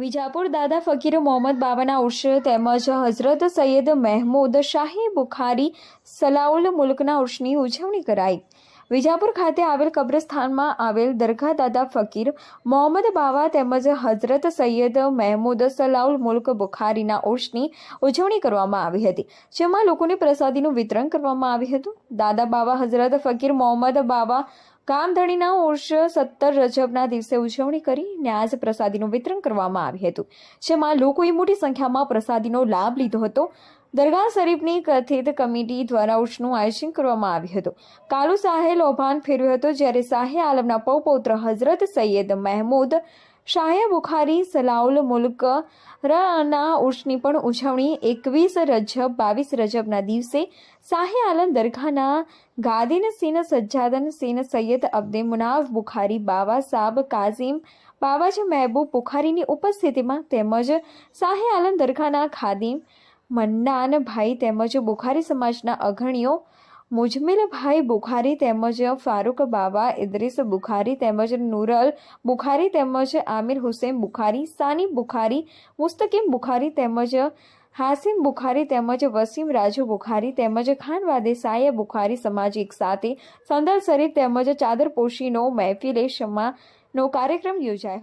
વિજાપુર દાદા ફકીર મોહમ્મદ બાવાના ઉર્ષ તેમજ હઝરત સૈયદ મહેમૂદ શાહી બુખારી સલાઉલ મુલ્કના ઉર્ષની ઉજવણી કરાઈ। વિજાપુર ખાતે આવેલ કબ્રસ્તાનમાં આવેલ દરગાહ દાદા ફકીર મોહમ્મદ બાવા તેમજ હઝરત સૈયદ મહેમૂદ સલાઉલ મુલ્ક બુખારીના ઉર્ષની ઉજવણી કરવામાં આવી હતી, જેમાં લોકોને પ્રસાદીનું વિતરણ કરવામાં આવ્યું હતું। દાદા બાવા હઝરત ફકીર મોહમ્મદ બાવા ગામધણીના ઉર્ષ 17 રજબના દિવસે ઉજવણી કરી ન્યાજ પ્રસાદીનું વિતરણ કરવામાં આવ્યું હતું, જેમાં લોકોએ મોટી સંખ્યામાં પ્રસાદીનો લાભ લીધો હતો। દરગાહ શરીફની કથિત કમિટી દ્વારા ઉર્ષનું આયોજન કરવામાં આવ્યું હતું। કાલુ શાહે લોભાન ફેરવ્યો હતો, જ્યારે શાહે આલમના પૌત્ર હઝરત સૈયદ મહેમૂદ શાહે બુખારી સલાઉલ મુલ્ક ના ઉર્ષની પણ ઉજવણી 21 રજબ 22 રજબના દિવસે શાહે આલમ દરગાહના ગાદીન સીન સજ્જાદન સીન સૈયદ અબ્દે મુનાફ બુખારી બાવા સાબ કાઝિમ બાવાજી મહેબૂબ બુખારીની ઉપસ્થિતિમાં તેમજ શાહે આલમ દરગાહના ખાદિમ મન્નાન ભાઈ તેમજ બુખારી સમાજના અગ્રણીઓ મુજમિલભાઈ બુખારી તેમજ ફારૂક બાવા ઇદ્રીસ બુખારી તેમજ નૂરલ બુખારી તેમજ આમિર હુસૈન બુખારી સાની બુખારી મુસ્તકીમ બુખારી તેમજ હાસિમ બુખારી તેમજ વસીમ રાજુ બુખારી તેમજ ખાનવાદે સાયે બુખારી સમાજ એક સાથે સંદલ શરીફ તેમજ ચાદરપોશીનો મહેફિલે શમાનો કાર્યક્રમ યોજાયો।